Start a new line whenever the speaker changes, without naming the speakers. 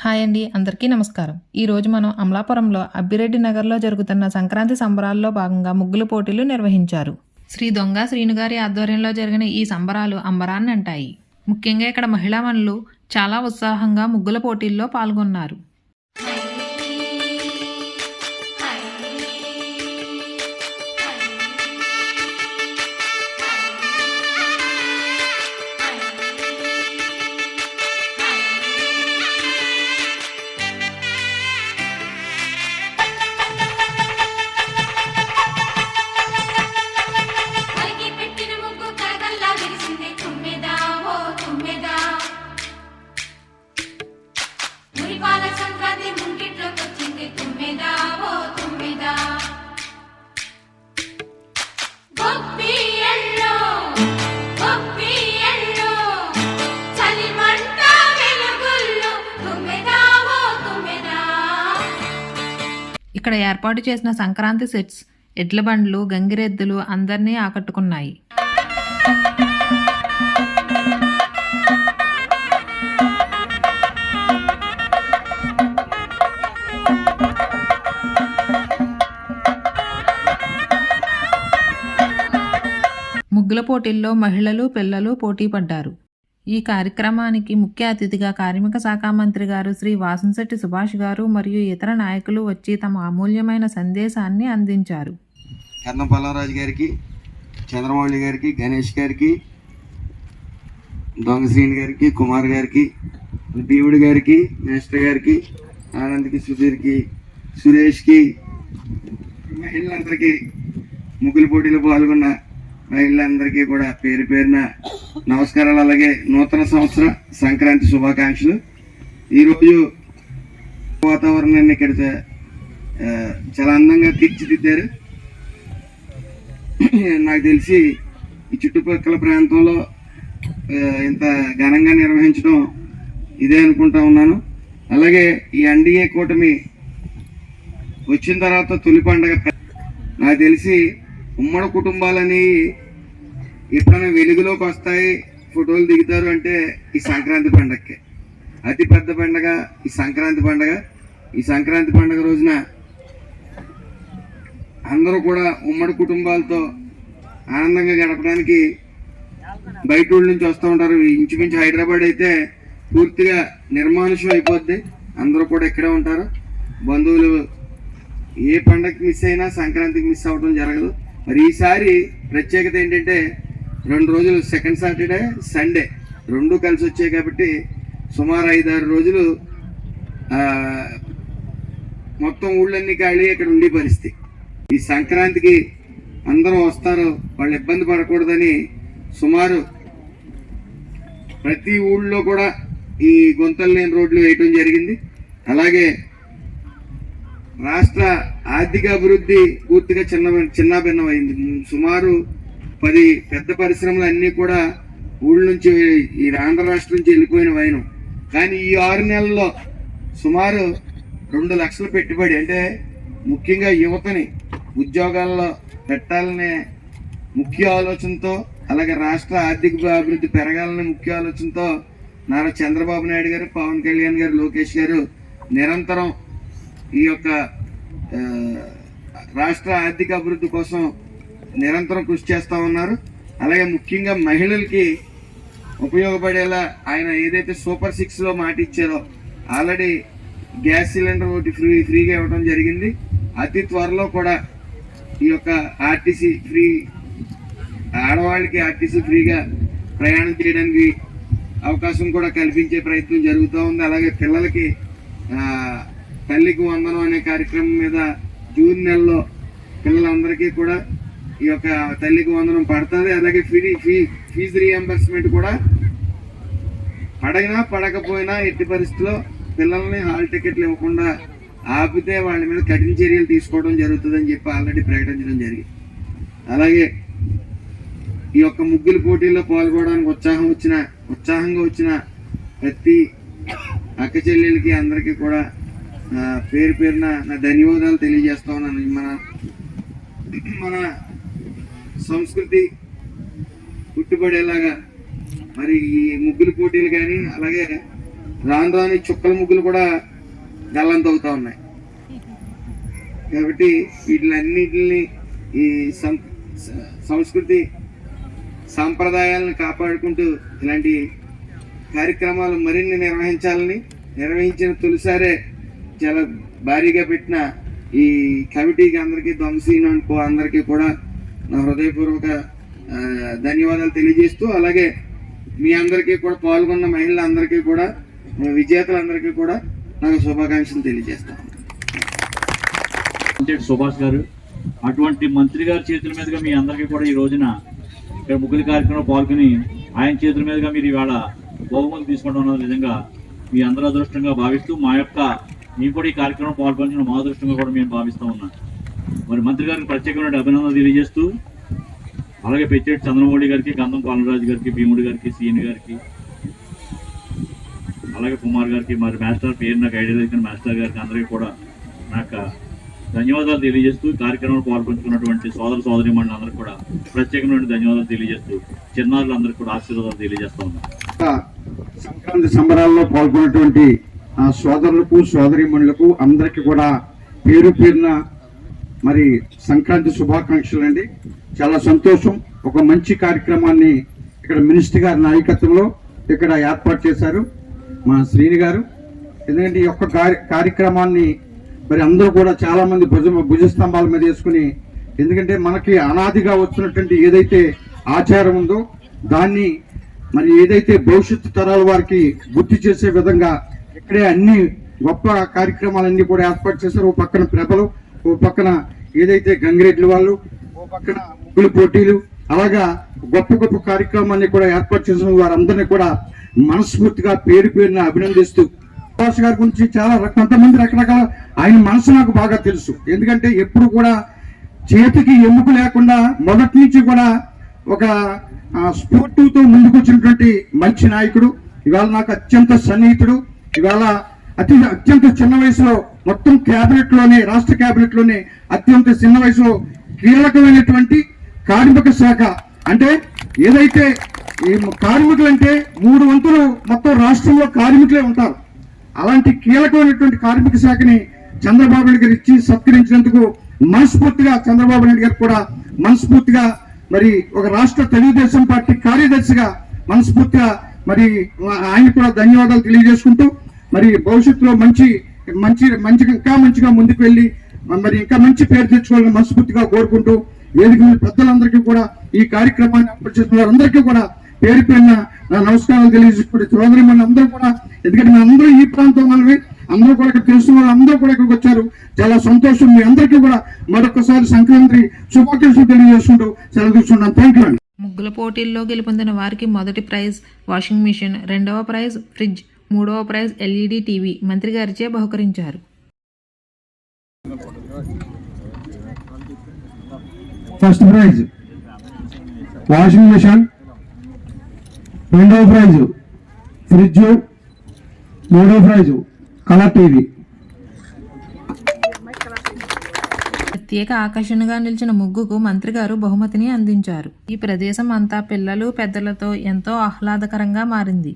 Hi అండి, అందరికీ నమస్కారం. ఈరోజు మనం అమలాపురంలో అబ్బిరెడ్డి నగర్లో జరుగుతున్న సంక్రాంతి సంబరాల్లో భాగంగా ముగ్గుల పోటీలు నిర్వహించారు. శ్రీ దొంగ శ్రీనుగారి ఆధ్వర్యంలో జరిగిన ఈ సంబరాలు అంబరాన్ని అంటాయి. ముఖ్యంగా ఇక్కడ మహిళామణులు చాలా ఉత్సాహంగా ముగ్గుల పోటీల్లో పాల్గొన్నారు. ఇక్కడ ఏర్పాటు చేసిన సంక్రాంతి సెట్స్, ఎడ్ల బండ్లు, గంగిరెద్దులు అందరినీ ఆకట్టుకున్నాయి. ముగ్గుల పోటీల్లో మహిళలు, పిల్లలు పోటీ పడ్డారు. ఈ కార్యక్రమానికి ముఖ్య అతిథిగా కార్మిక శాఖ మంత్రి గారు శ్రీ వాసంశెట్టి సుభాష్ గారు మరియు ఇతర నాయకులు వచ్చి తమ అమూల్యమైన సందేశాన్ని అందించారు.
కన్నపల్లారాజు గారికి, చంద్రమౌళి గారికి, గణేష్ గారికి, దొంగ శ్రీని గారికి, కుమార్ గారికి, దేవుడి గారికి, మేస్టర్ గారికి, ఆనంద్కి, సుధీర్కి, సురేష్కి, మహిళలందరికీ, ముగ్గుల పోటీలో పాల్గొన్న మహిళలందరికీ కూడా పేరు పేరున నమస్కారాలు. అలాగే నూతన సంవత్సర సంక్రాంతి శుభాకాంక్షలు. ఈరోజు వాతావరణాన్ని ఇక్కడ చాలా అందంగా తీర్చిదిద్దారు. నాకు తెలిసి ఈ చుట్టుపక్కల ప్రాంతంలో ఇంత ఘనంగా నిర్వహించడం ఇదే అనుకుంటా ఉన్నాను. అలాగే ఈ ఎన్డీఏ కూటమి వచ్చిన తర్వాత తొలి పండుగ నాకు తెలిసి ఉమ్మడి కుటుంబాలని ఎప్పుడైనా వెలుగులోకి వస్తాయి, ఫోటోలు దిగుతారు అంటే ఈ సంక్రాంతి పండగకే. అతి పెద్ద పండగ ఈ సంక్రాంతి పండగ. ఈ సంక్రాంతి పండగ రోజున అందరూ కూడా ఉమ్మడి కుటుంబాలతో ఆనందంగా గడపడానికి బయట ఊళ్ళ నుంచి వస్తూ ఉంటారు. ఇంచుమించు హైదరాబాద్ అయితే పూర్తిగా నిర్మానుష్యం అయిపోద్ది. అందరూ కూడా ఇక్కడే ఉంటారు. బంధువులు ఏ పండగకి మిస్ అయినా సంక్రాంతికి మిస్ అవ్వడం జరగదు. మరి ఈసారి ప్రత్యేకత ఏంటంటే 2 రోజులు, సెకండ్ సాటర్డే, సండే 2 కలిసి వచ్చాయి కాబట్టి సుమారు 5-6 రోజులు మొత్తం ఊళ్ళన్నీ ఖాళీ ఇక్కడ ఉండే పరిస్థితి. ఈ సంక్రాంతికి అందరూ వస్తారు, వాళ్ళు ఇబ్బంది పడకూడదని సుమారు ప్రతి ఊళ్ళో కూడా ఈ గుంతలు లేని రోడ్లు వేయటం జరిగింది. అలాగే రాష్ట్ర ఆర్థిక అభివృద్ధి పూర్తిగా చిన్నాభిన్నమైంది. సుమారు 10 పెద్ద పరిశ్రమలు అన్నీ కూడా ఊళ్ళ నుంచి, ఈ ఆంధ్ర రాష్ట్రం నుంచి వెళ్ళిపోయిన వైనం. కానీ ఈ 6 నెలల్లో సుమారు 2 లక్షల పెట్టుబడి, అంటే ముఖ్యంగా యువతని ఉద్యోగాల్లో పెట్టాలనే ముఖ్య ఆలోచనతో, అలాగే రాష్ట్ర ఆర్థిక అభివృద్ధి పెరగాలనే ముఖ్య ఆలోచనతో నారా చంద్రబాబు నాయుడు గారు, పవన్ కళ్యాణ్ గారు, లోకేష్ గారు నిరంతరం ఈ యొక్క రాష్ట్ర ఆర్థిక అభివృద్ధి కోసం నిరంతరం కృషి చేస్తూ ఉన్నారు. అలాగే ముఖ్యంగా మహిళలకి ఉపయోగపడేలా ఆయన ఏదైతే సూపర్ 6లో మాట ఇచ్చారో ఆల్రెడీ గ్యాస్ సిలిండర్ ఒకటి ఫ్రీగా ఇవ్వడం జరిగింది. అతి త్వరలో కూడా ఈ యొక్క ఆర్టీసీ ఫ్రీ, ఆడవాళ్ళకి ఆర్టీసీ ఫ్రీగా ప్రయాణం చేయడానికి అవకాశం కూడా కల్పించే ప్రయత్నం జరుగుతూ ఉంది. అలాగే పిల్లలకి తల్లికి వందనం అనే కార్యక్రమం మీద జూన్ నెలలో పిల్లలందరికీ కూడా ఈ యొక్క తల్లికి వందనం పడుతుంది. అలాగే ఫీజు రీఎంబర్స్మెంట్ కూడా పడగినా పడకపోయినా ఎట్టి పరిస్థితుల్లో పిల్లల్ని హాల్ టికెట్లు ఇవ్వకుండా ఆపితే వాళ్ళ మీద కఠిన చర్యలు తీసుకోవడం జరుగుతుందని చెప్పి ఆల్రెడీ ప్రకటించడం జరిగింది. అలాగే ఈ యొక్క ముగ్గుల పోటీల్లో పాల్గొనడానికి ఉత్సాహంగా వచ్చిన ప్రతి అక్క చెల్లెలకి అందరికీ కూడా పేరు పేరున నా ధన్యవాదాలు తెలియజేస్తా ఉన్నాను. మన సంస్కృతి పుట్టుబడేలాగా మరి ఈ ముగ్గుల పోటీలు కానీ, అలాగే రాను రాని చుక్కల ముగ్గులు కూడా గల్లంతవుతా ఉన్నాయి. కాబట్టి వీటిలన్నిటిని ఈ సంస్కృతి సాంప్రదాయాలను కాపాడుకుంటూ ఇలాంటి కార్యక్రమాలు మరిన్ని నిర్వహించిన తొలిసారే చాలా భారీగా పెట్టిన ఈ కమిటీకి అందరికీ దొంగసీను అనుకో అందరికీ కూడా నా హృదయపూర్వక ధన్యవాదాలు తెలియజేస్తూ, అలాగే మీ అందరికీ కూడా పాల్గొన్న మహిళలందరికీ కూడా విజేతలందరికీ కూడా నాకు శుభాకాంక్షలు తెలియజేస్తాను.
సుభాష్ గారు అటువంటి మంత్రి గారి చేతుల మీదుగా మీ అందరికీ కూడా ఈ రోజున ఇక్కడ ముగ్గురు కార్యక్రమంలో పాల్గొని ఆయన చేతుల మీదుగా మీరు ఇవాళ బహుమతులు తీసుకోవడం అన్నది నిజంగా మీ అందరూ అదృష్టంగా భావిస్తూ మేము కూడా ఈ కార్యక్రమం పాల్గొనడం మా అదృష్టంగా కూడా మేము భావిస్తూ ఉన్నాం. మరి మంత్రి గారికి ప్రత్యేకమైన అభినందనలు తెలియజేస్తూ, అలాగే పెచ్చేటి చంద్రమౌళి గారికి, గంధం పాలరాజు గారికి, భీముడి గారికి, సీని గారికి, అలాగే కుమార్ గారికి, మరి మాస్టర్ పేరు నాకు ఐడియా లేదు కానీ మాస్టర్ గారికి అందరికీ కూడా నాకు ధన్యవాదాలు తెలియజేస్తూ, కార్యక్రమంలో పాల్పంచుకున్నటువంటి సోదరి మండలందరికీ కూడా ప్రత్యేకమైన ధన్యవాదాలు తెలియజేస్తూ, చిన్నారులందరికీ కూడా ఆశీర్వాదాలు తెలియజేస్తా ఉన్నాను.
సంక్రాంతి సంబరాల్లో పాల్గొన్నటువంటి సోదరులకు సోదరీమణులకు అందరికీ కూడా పేరు పేరున మరి సంక్రాంతి శుభాకాంక్షలు అండి. చాలా సంతోషం. ఒక మంచి కార్యక్రమాన్ని ఇక్కడ మినిస్టర్ గారి నాయకత్వంలో ఇక్కడ ఏర్పాటు చేశారు మా శ్రీని గారు. ఎందుకంటే ఈ యొక్క కార్యక్రమాన్ని మరి అందరూ కూడా చాలా మంది భుజస్తంభాల మీద వేసుకుని, ఎందుకంటే మనకి అనాదిగా వచ్చినటువంటి ఏదైతే ఆచారం ఉందో దాన్ని మరి ఏదైతే భవిష్యత్తు తరాల వారికి గుర్తు చేసే విధంగా ఇక్కడే అన్ని గొప్ప కార్యక్రమాలన్నీ కూడా ఏర్పాటు చేశారు. ఓ పక్కన ప్రభలు, ఓ పక్కన ఏదైతే గంగిరెడ్డి వాళ్ళు, ఓ పక్కన ముగ్గులు పోటీలు, అలాగా గొప్ప గొప్ప కార్యక్రమాన్ని కూడా ఏర్పాటు చేసిన వారందరినీ కూడా మనస్ఫూర్తిగా పేరు పేరున అభినందిస్తూ, సుభాష్ గారి గురించి చాలా కొంతమంది రకరకాల ఆయన మనసు నాకు బాగా తెలుసు. ఎందుకంటే ఎప్పుడు కూడా చేతికి ఎముక లేకుండా మొదటి నుంచి కూడా ఒక స్ఫూర్తితో ముందుకు వచ్చినటువంటి మంచి నాయకుడు. ఇవాళ నాకు అత్యంత సన్నిహితుడు. ఇవాళ అత్యంత చిన్న వయసులో మొత్తం రాష్ట్ర క్యాబినెట్ లోనే అత్యంత చిన్న వయసులో కీలకమైనటువంటి కార్మిక శాఖ, అంటే ఏదైతే ఈ కార్మికులు అంటే 3 వంతులు మొత్తం రాష్ట్రంలో కార్మికులే ఉంటారు. అలాంటి కీలకమైనటువంటి కార్మిక శాఖని చంద్రబాబు నాయుడు గారు ఇచ్చి సత్కరించినందుకు మనస్ఫూర్తిగా చంద్రబాబు నాయుడు గారు కూడా మనస్ఫూర్తిగా మరి ఒక రాష్ట్ర తెలుగుదేశం పార్టీ కార్యదర్శిగా మనస్ఫూర్తిగా మరి ఆయన కూడా ధన్యవాదాలు తెలియజేసుకుంటూ, మరి భవిష్యత్తులో ఇంకా మంచిగా ముందుకు వెళ్ళి మరి ఇంకా మంచి పేరు తెచ్చుకోవాలని మనస్ఫూర్తిగా కోరుకుంటూ, వేదిక మీద పెద్దలందరికీ కూడా ఈ కార్యక్రమాన్ని ఏర్పాటు చేసిన వారందరికీ కూడా పేరు పేరున నమస్కారాలు తెలియజేసుకుంటే, సోదరి మన అందరూ కూడా, ఎందుకంటే మనందరూ ఈ ప్రాంతం వాళ్ళవి, అందరూ కూడా ఇక్కడ తెలుసుకున్న వాళ్ళు అందరూ కూడా ఇక్కడికి వచ్చారు. చాలా సంతోషం. మీ అందరికీ కూడా మరొకసారి సంక్రాంతి శుభాకాంక్షలు తెలియజేసుకుంటూ సెలవు తీసుకుంటాను. థ్యాంక్ యూ అండి.
ముగ్గుల పోటీల్లో గెలుపొందిన వారికి మొదటి ప్రైజ్ వాషింగ్ మిషన్, రెండవ ప్రైజ్ ఫ్రిడ్జ్, మూడవ ప్రైజ్ ఎల్ఈడి టీవీ మంత్రి గారిచే బహుకరించారు.
ఫస్ట్ ప్రైజ్ వాషింగ్ మిషన్, రెండవ ప్రైజ్ ఫ్రిడ్జ్, మూడవ ప్రైజ్ కలర్ టీవీ.
ప్రత్యేక ఆకర్షణగా నిలిచిన ముగ్గుకు మంత్రి గారు బహుమతిని అందించారు. ఈ ప్రదేశం అంతా పిల్లలు పెద్దలతో ఎంతో ఆహ్లాదకరంగా మారింది.